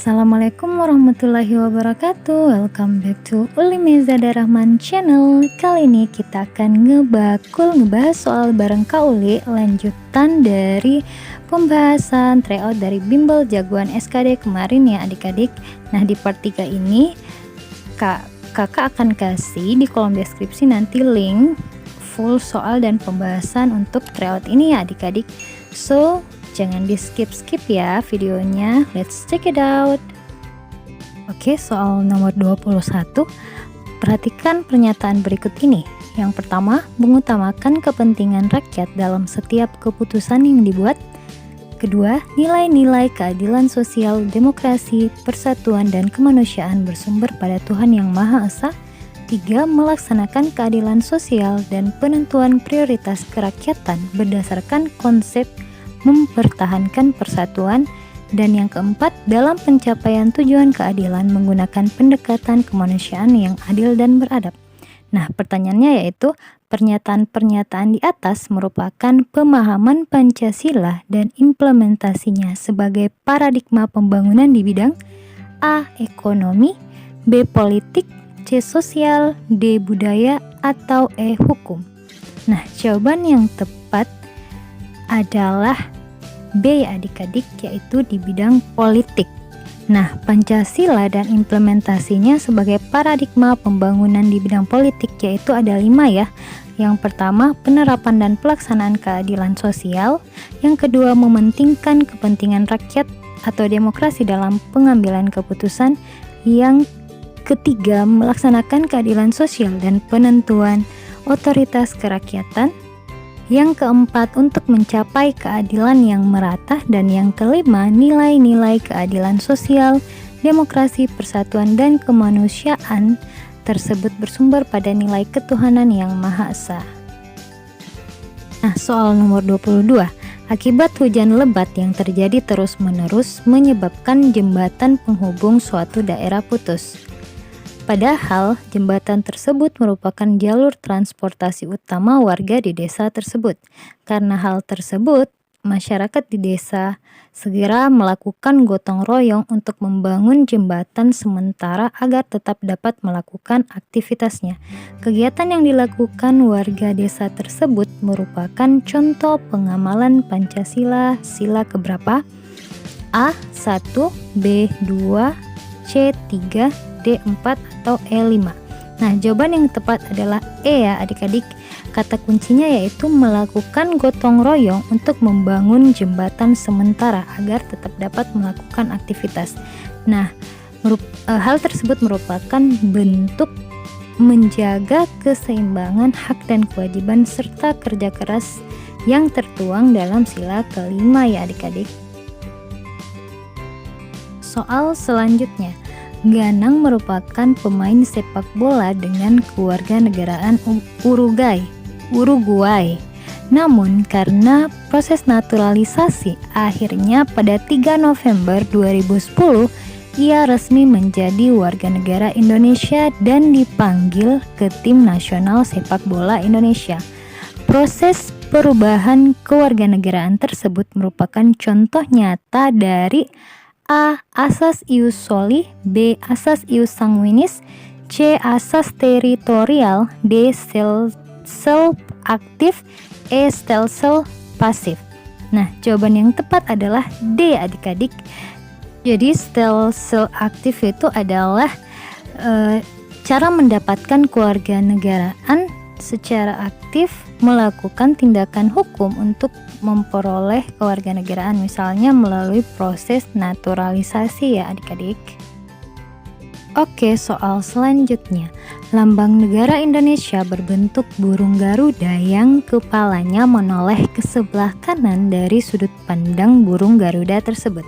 Assalamualaikum warahmatullahi wabarakatuh. Welcome back to Ulimeza Darahman channel. Kali ini kita akan ngebahas soal bareng Kak Uli, lanjutan dari pembahasan tryout dari Bimbel Jagoan SKD kemarin ya adik-adik. Nah di part 3 ini kakak akan kasih di kolom deskripsi nanti link full soal dan pembahasan untuk tryout ini ya adik-adik. So jangan di skip ya videonya, let's check it out. Oke, soal nomor 21. Perhatikan pernyataan berikut ini. Yang pertama, mengutamakan kepentingan rakyat dalam setiap keputusan yang dibuat. Kedua, nilai-nilai keadilan sosial, demokrasi, persatuan, dan kemanusiaan bersumber pada Tuhan Yang Maha Esa. 3. Melaksanakan keadilan sosial dan penentuan prioritas kerakyatan berdasarkan konsep mempertahankan persatuan. Dan yang keempat, dalam pencapaian tujuan keadilan menggunakan pendekatan kemanusiaan yang adil dan beradab. Nah, pertanyaannya yaitu, pernyataan-pernyataan di atas merupakan pemahaman Pancasila dan implementasinya sebagai paradigma pembangunan di bidang A. Ekonomi, B. Politik, C. Sosial, D. Budaya, atau E. Hukum. Nah, jawaban yang tepat adalah B ya adik-adik, yaitu di bidang politik. Nah, Pancasila dan implementasinya sebagai paradigma pembangunan di bidang politik yaitu ada 5 ya. Yang pertama, penerapan dan pelaksanaan keadilan sosial. Yang kedua, mementingkan kepentingan rakyat atau demokrasi dalam pengambilan keputusan. Yang ketiga, melaksanakan keadilan sosial dan penentuan otoritas kerakyatan. Yang keempat, untuk mencapai keadilan yang merata. Dan yang kelima, nilai-nilai keadilan sosial, demokrasi, persatuan, dan kemanusiaan tersebut bersumber pada nilai ketuhanan yang Maha Esa. Nah, soal nomor 22. Akibat hujan lebat yang terjadi terus-menerus menyebabkan jembatan penghubung suatu daerah putus. Padahal jembatan tersebut merupakan jalur transportasi utama warga di desa tersebut. Karena hal tersebut, masyarakat di desa segera melakukan gotong royong untuk membangun jembatan sementara agar tetap dapat melakukan aktivitasnya. Kegiatan yang dilakukan warga desa tersebut merupakan contoh pengamalan Pancasila sila keberapa? A. 1, B. 2, C. 3, D4 atau E5. Nah, jawaban yang tepat adalah E ya adik-adik. Kata kuncinya yaitu melakukan gotong royong untuk membangun jembatan sementara agar tetap dapat melakukan aktivitas. Nah, hal tersebut merupakan bentuk menjaga keseimbangan hak dan kewajiban serta kerja keras yang tertuang dalam sila kelima ya adik-adik. Soal selanjutnya, Ganang merupakan pemain sepak bola dengan kewarganegaraan Uruguay. Namun karena proses naturalisasi, akhirnya pada 3 November 2010 ia resmi menjadi warga negara Indonesia dan dipanggil ke tim nasional sepak bola Indonesia. Proses perubahan kewarganegaraan tersebut merupakan contoh nyata dari A. Asas ius soli, B. Asas ius sanguinis, C. Asas teritorial, D. Stelsel aktif, E. Stelsel pasif. Nah, jawaban yang tepat adalah D adik-adik. Jadi stelsel aktif itu adalah cara mendapatkan kewarganegaraan secara aktif melakukan tindakan hukum untuk memperoleh kewarganegaraan, misalnya melalui proses naturalisasi ya adik-adik. Oke, soal selanjutnya. Lambang negara Indonesia berbentuk burung Garuda yang kepalanya menoleh ke sebelah kanan dari sudut pandang burung Garuda tersebut.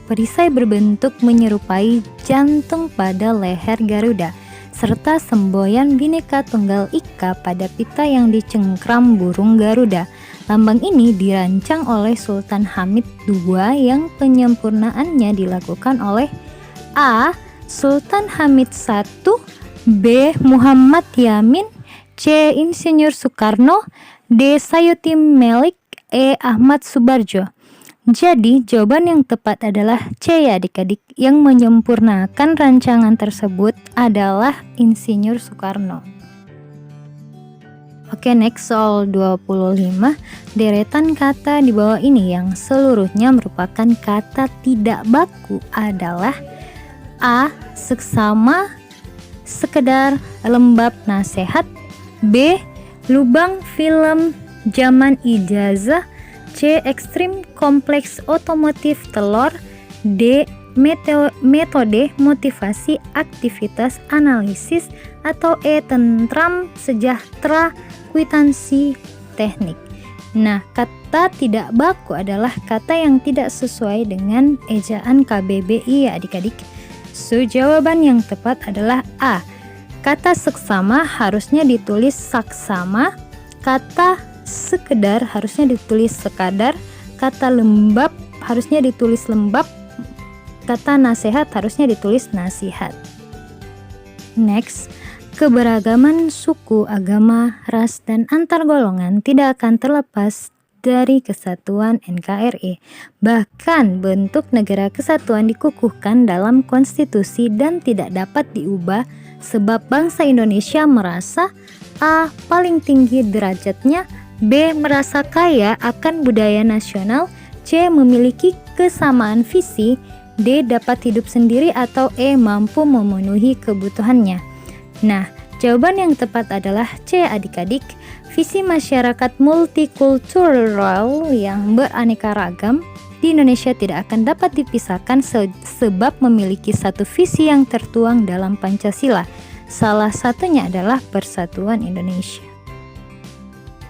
Perisai berbentuk menyerupai jantung pada leher Garuda, serta semboyan Bhinneka Tunggal Ika pada pita yang dicengkram burung Garuda. Lambang ini dirancang oleh Sultan Hamid II yang penyempurnaannya dilakukan oleh A. Sultan Hamid I, B. Muhammad Yamin, C. Insinyur Soekarno, D. Sayuti Melik, E. Ahmad Subarjo. Jadi jawaban yang tepat adalah C ya adik-adik. Yang menyempurnakan rancangan tersebut adalah Insinyur Soekarno. Oke, next soal 25. Deretan kata di bawah ini yang seluruhnya merupakan kata tidak baku adalah A. Seksama, sekedar, lembab, nasihat. B. Lubang, film, zaman ijazah. C. Ekstrim, kompleks, otomotif, telur. D. Metode, motivasi, aktivitas, analisis. Atau E. Tentram, sejahtera, kwitansi, teknik. Nah, kata tidak baku adalah kata yang tidak sesuai dengan ejaan KBBI ya adik-adik. So, jawaban yang tepat adalah A. Kata seksama harusnya ditulis saksama, kata sekedar harusnya ditulis sekadar, kata lembab harusnya ditulis lembab, kata nasihat harusnya ditulis nasihat. Next, keberagaman suku, agama, ras, dan antar golongan tidak akan terlepas dari kesatuan NKRI. Bahkan bentuk negara kesatuan dikukuhkan dalam konstitusi dan tidak dapat diubah sebab bangsa Indonesia merasa A. paling tinggi derajatnya, B. merasa kaya akan budaya nasional, C. memiliki kesamaan visi, D. dapat hidup sendiri, atau E. mampu memenuhi kebutuhannya. Nah, jawaban yang tepat adalah C adik-adik. Visi masyarakat multikultural yang beraneka ragam di Indonesia tidak akan dapat dipisahkan sebab memiliki satu visi yang tertuang dalam Pancasila. Salah satunya adalah Persatuan Indonesia.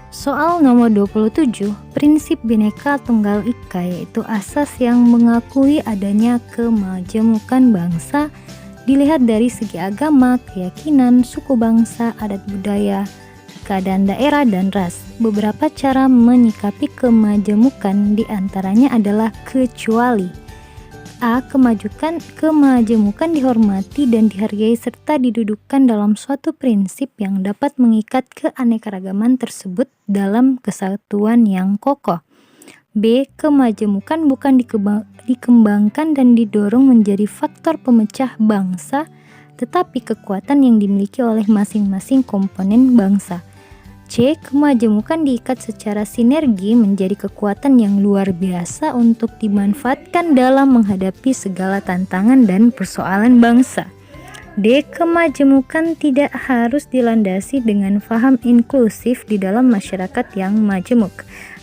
Soal nomor 27, prinsip Bhinneka Tunggal Ika yaitu asas yang mengakui adanya kemajemukan bangsa dilihat dari segi agama, keyakinan, suku bangsa, adat budaya, keadaan daerah, dan ras. Beberapa cara menyikapi kemajemukan diantaranya adalah kecuali A. Kemajemukan dihormati dan dihargai serta didudukkan dalam suatu prinsip yang dapat mengikat keanekaragaman tersebut dalam kesatuan yang kokoh. B. Kemajemukan bukan dikembangkan dan didorong menjadi faktor pemecah bangsa, tetapi kekuatan yang dimiliki oleh masing-masing komponen bangsa. C. Kemajemukan diikat secara sinergi menjadi kekuatan yang luar biasa untuk dimanfaatkan dalam menghadapi segala tantangan dan persoalan bangsa. D. Kemajemukan tidak harus dilandasi dengan paham inklusif di dalam masyarakat yang majemuk.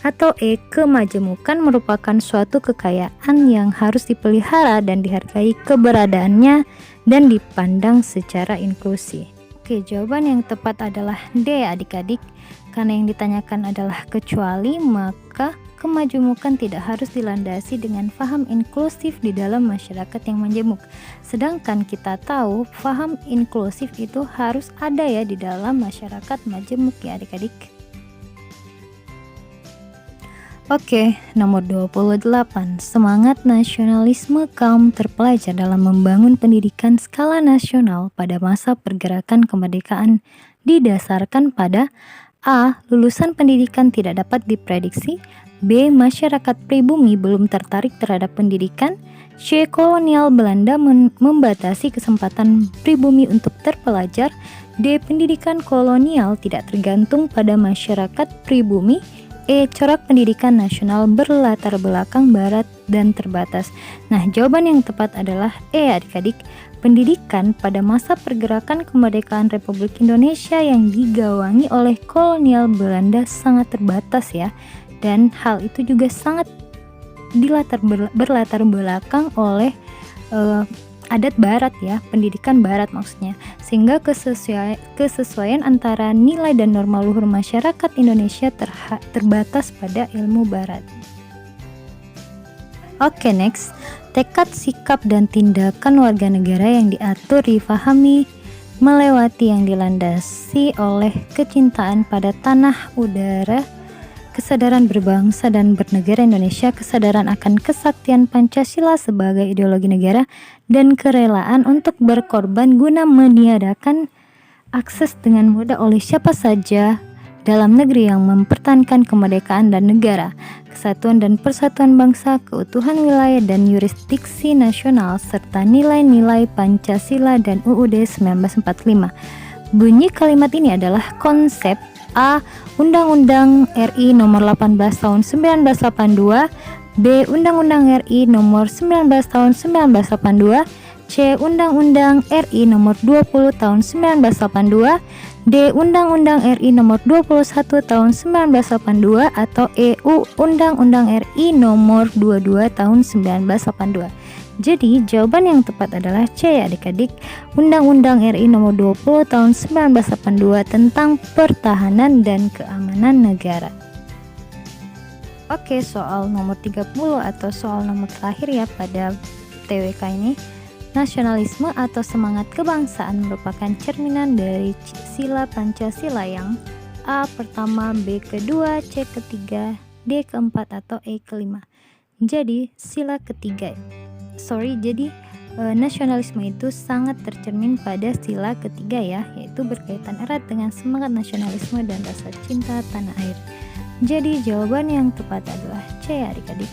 Atau E. Kemajemukan merupakan suatu kekayaan yang harus dipelihara dan dihargai keberadaannya dan dipandang secara inklusi. Oke, jawaban yang tepat adalah D adik-adik. Karena yang ditanyakan adalah kecuali, maka kemajemukan tidak harus dilandasi dengan paham inklusif di dalam masyarakat yang majemuk. Sedangkan kita tahu paham inklusif itu harus ada ya di dalam masyarakat majemuk ya adik-adik. Oke, nomor 28. Semangat nasionalisme kaum terpelajar dalam membangun pendidikan skala nasional pada masa pergerakan kemerdekaan didasarkan pada A. Lulusan pendidikan tidak dapat diprediksi. B. Masyarakat pribumi belum tertarik terhadap pendidikan. C. Kolonial Belanda membatasi kesempatan pribumi untuk terpelajar. D. Pendidikan kolonial tidak tergantung pada masyarakat pribumi. E. Corak pendidikan nasional berlatar belakang barat dan terbatas. Nah, jawaban yang tepat adalah E adik-adik. Pendidikan pada masa pergerakan kemerdekaan Republik Indonesia yang digawangi oleh kolonial Belanda sangat terbatas ya. Dan hal itu juga sangat berlatar belakang oleh adat barat ya, pendidikan barat maksudnya, sehingga kesesuaian antara nilai dan norma luhur masyarakat Indonesia terbatas pada ilmu barat. Oke, next. Tekad, sikap, dan tindakan warga negara yang diatur, difahami, melewati yang dilandasi oleh kecintaan pada tanah, udara, kesadaran berbangsa dan bernegara Indonesia, kesadaran akan kesaktian Pancasila sebagai ideologi negara, dan kerelaan untuk berkorban guna meniadakan akses dengan mudah oleh siapa saja dalam negeri yang mempertahankan kemerdekaan dan negara, kesatuan dan persatuan bangsa, keutuhan wilayah dan yurisdiksi nasional, serta nilai-nilai Pancasila dan UUD 1945. Bunyi kalimat ini adalah konsep A. Undang-Undang RI Nomor 18 Tahun 1982, B. Undang-Undang RI Nomor 19 Tahun 1982, C. Undang-Undang RI Nomor 20 Tahun 1982, D. Undang-Undang RI Nomor 21 Tahun 1982, atau E. Undang-Undang RI Nomor 22 Tahun 1982. Jadi jawaban yang tepat adalah C ya adik-adik, Undang-Undang RI Nomor 20 Tahun 1982 tentang pertahanan dan keamanan negara. Oke, soal nomor 30 atau soal nomor terakhir ya pada TWK ini. Nasionalisme atau semangat kebangsaan merupakan cerminan dari sila Pancasila yang A pertama, B kedua, C ketiga, D keempat, atau E kelima. Jadi nasionalisme itu sangat tercermin pada sila ketiga ya, yaitu berkaitan erat dengan semangat nasionalisme dan rasa cinta tanah air. Jadi jawaban yang tepat adalah C ya adik-adik.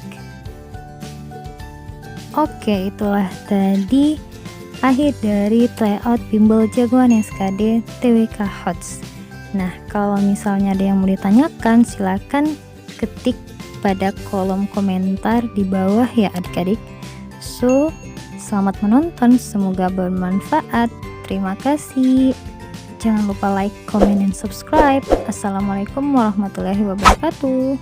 Oke, itulah tadi akhir dari tryout bimbel jagoan SKD TWK HOTS. Nah, kalau misalnya ada yang mau ditanyakan, silakan ketik pada kolom komentar di bawah ya adik-adik. So, selamat menonton, semoga bermanfaat. Terima kasih. Jangan lupa like, comment, dan subscribe. Assalamualaikum warahmatullahi wabarakatuh.